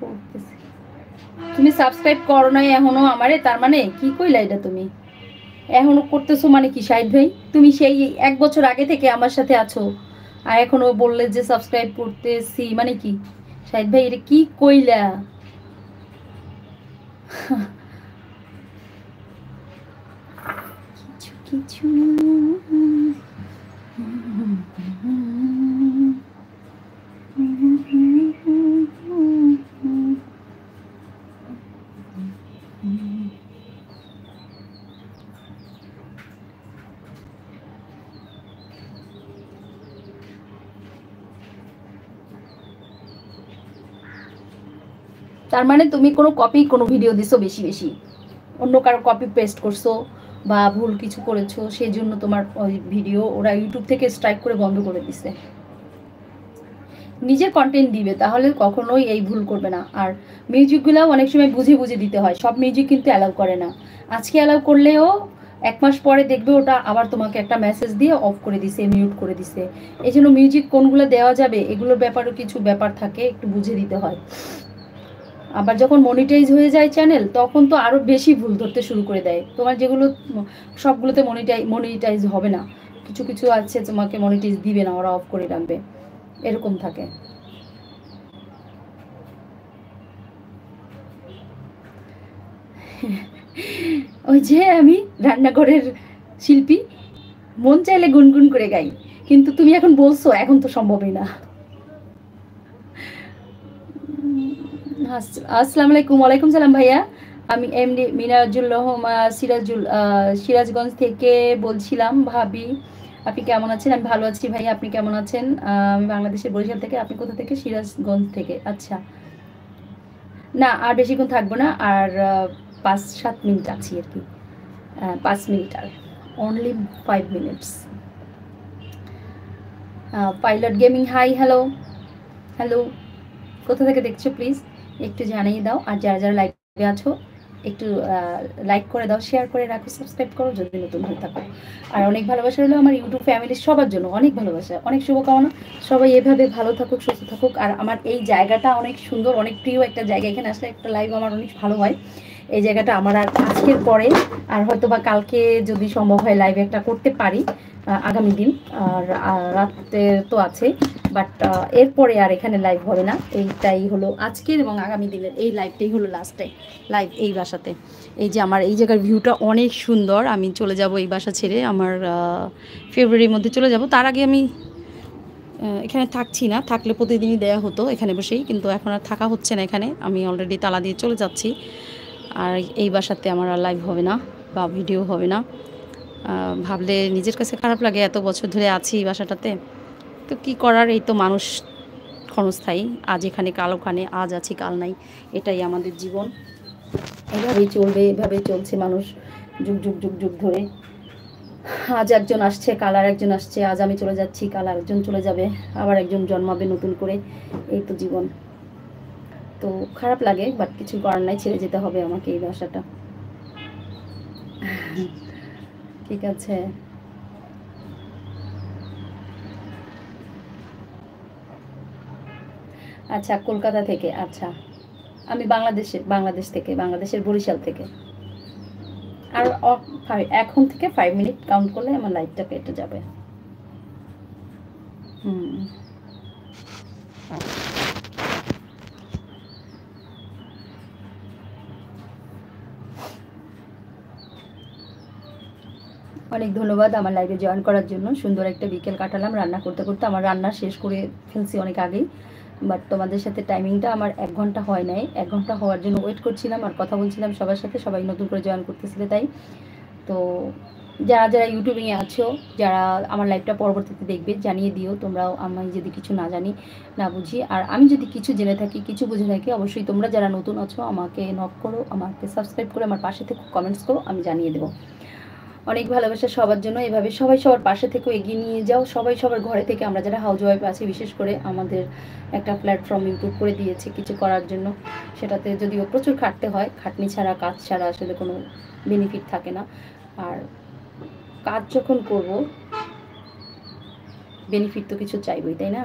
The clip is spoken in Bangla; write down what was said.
করতেছি। তুমি সাবস্ক্রাইব করো নাই এখনো আমারে, তার মানে কি কইলা এটা তুমি? এখনো করতেছো মানে কি শাহিদ ভাই? তুমি সেই 1 বছর আগে থেকে আমার সাথে আছো আর এখনো বললে যে সাবস্ক্রাইব করতেছি, মানে কি শাহিদ ভাই এটা কি কইলা? কিছু কিছু তার মানে তুমি কোনো ভিডিও দিছো বেশি বেশি, অন্য কারো কপি পেস্ট করছো বা ভুল কিছু করেছো, সেই জন্য তোমার ওই ভিডিও ওরা ইউটিউব থেকে স্ট্রাইক করে বন্ধ করে দিছে। নিজের কন্টেন্ট দিবে তাহলে কখনোই এই ভুল করবে না। আর মিউজিকগুলোও অনেক সময় বুঝে বুঝে দিতে হয়, সব মিউজিক কিন্তু অ্যালাউ করে না। আজকে অ্যালাউ করলেও 1 মাস পরে দেখবে ওটা আবার তোমাকে একটা মেসেজ দিয়ে অফ করে দিছে, মিউট করে দিছে। এই জন্য মিউজিক কোনগুলো দেওয়া যাবে এগুলোর ব্যাপারেও কিছু ব্যাপার থাকে, একটু বুঝে দিতে হয়। আবার যখন মনিটাইজ হয়ে যায় চ্যানেল তখন তো আরও বেশি ভুল ধরতে শুরু করে দেয়। তোমার যেগুলো সবগুলোতে মনিটাইজ হবে না, কিছু কিছু আছে তোমাকে মনিটাইজ দিবে না, ওরা অফ করে রাখবে, এরকম থাকে। ওই যে আমি রান্নাঘরের শিল্পী, মন চাইলে গুনগুন করে গাই, কিন্তু তুমি এখন বলছো এখন তো সম্ভবই না। আসসালামু আলাইকুম। ওয়ালাইকুম সালাম ভাইয়া। আমি এমডি মিনাজুল রহমান সিরাজগঞ্জ থেকে বলছিলাম। ভাবি আপনি কেমন আছেন? আমি ভালো আছি ভাইয়া, আপনি কেমন আছেন? আমি বাংলাদেশের বরিশাল থেকে। আপনি কোথা থেকে? সিরাজগঞ্জ থেকে। আচ্ছা, না আর বেশিক্ষণ থাকবো না, আর 5-7 মিনিট আছি আর কি। 5 মিনিট আর, only 5 minutes. Pilot Gaming, hi, hello hello, কোথা থেকে দেখছো প্লিজ একটু জানিয়ে দাও। আর যারা যারা লাইভে আছো একটু লাইক করে দাও, শেয়ার করে রাখো, সাবস্ক্রাইব করো যদি নতুন হয়ে থাকো। আর অনেক ভালোবাসা হলো আমার ইউটিউব ফ্যামিলির সবার জন্য, অনেক ভালোবাসা, অনেক শুভকামনা। সবাই এভাবে ভালো থাকুক, সুস্থ থাকুক। আর আমার এই জায়গাটা অনেক সুন্দর, অনেক প্রিয় একটা জায়গা। এখানে আসলে একটা লাইভ আমার অনেক ভালো হয়। এই জায়গাটা আমার আর আজকের পরে আর হয়তো বা কালকে যদি সম্ভব হয় লাইভে একটা করতে পারি, আগামী দিন। আর রাতে তো আছে, বাট এরপরে আর এখানে লাইভ হবে না। এইটাই হলো আজকের এবং আগামী দিনের এই লাইভটাই হলো লাস্টে লাইভ এই বাসাতে। এই যে আমার এই জায়গার ভিউটা অনেক সুন্দর। আমি চলে যাব এই বাসা ছেড়ে, আমার ফেব্রুয়ারির মধ্যে চলে যাব। তার আগে আমি এখানে থাকছি না, থাকলে প্রতিদিনই দেয়া হতো এখানে বসেই, কিন্তু এখন আর থাকা হচ্ছে না এখানে। আমি অলরেডি তালা দিয়ে চলে যাচ্ছি। আর এই বাসাতে আমার আর লাইভ হবে না বা ভিডিও হবে না। ভাবলে নিজের কাছে খারাপ লাগে, এত বছর ধরে আছি এই বাসাটাতে। তো কী করার, এই তো মানুষ ক্ষণস্থায়ী, আজ এখানে কাল ওখানে, আজ আছি কাল নাই, এটাই আমাদের জীবন। এভাবেই চলবে, এভাবেই চলছে মানুষ যুগ যুগ যুগ যুগ ধরে। আজ একজন আসছে, কাল আর একজন আসছে, আজ আমি চলে যাচ্ছি, কাল আরেকজন চলে যাবে, আবার একজন জন্মাবে নতুন করে। এই তো জীবন। তো খারাপ লাগে, বাট কিছু করার নাই, ছেড়ে যেতে হবে আমাকে এই বাসাটা। ঠিক আছে। আচ্ছা, কলকাতা থেকে। আচ্ছা, আমি বাংলাদেশ থেকে, বাংলাদেশের বরিশাল থেকে। আর এখন থেকে 5 মিনিট কাউন্ট করলে আমার লাইফটা কেটে যাবে। হুম, অনেক ধন্যবাদ আমার লাইভে জয়েন করার জন্য। সুন্দর একটা বিকেল কাটালাম রান্না করতে করতে। আমার রান্না শেষ করে ফেলছি অনেক আগেই, বাট তোমাদের সাথে টাইমিংটা আমার 1 ঘন্টা হয় নাই। 1 ঘন্টা হওয়ার জন্য ওয়েট করছিলাম আর কথা বলছিলাম সবার সাথে, সবাই নতুন করে জয়েন করতেছিলে তাই। তো যারা যারা ইউটিউবে আছো, যারা আমার লাইভটা পরবর্তীতে দেখবে, জানিয়ে দিও তোমরাও, আমি যদি কিছু না জানি না বুঝি, আর আমি যদি কিছু জেনে থাকি, কিছু বুঝে থাকি, অবশ্যই তোমরা যারা নতুন আছো আমাকে নক করো, আমাকে সাবস্ক্রাইব করে আমার পাশে থেকে কমেন্টস করো, আমি জানিয়ে দেবো। অনেক ভালোবাসা সবার জন্য। এভাবে সবাই সবার পাশে থেকে এগিয়ে নিয়ে যাও। সবাই সবার ঘরে থেকে, আমরা যারা হাউস ওয়াইফ আছি বিশেষ করে, আমাদের একটা প্ল্যাটফর্ম ইউটিউব করে দিয়েছে কিছু করার জন্য। সেটাতে যদিও প্রচুর খাটতে হয়, খাটনি ছাড়া, কাজ ছাড়া আসলে কোনো বেনিফিট থাকে না। আর কাজ যখন করব, বেনিফিট তো কিছু চাইবই, তাই না?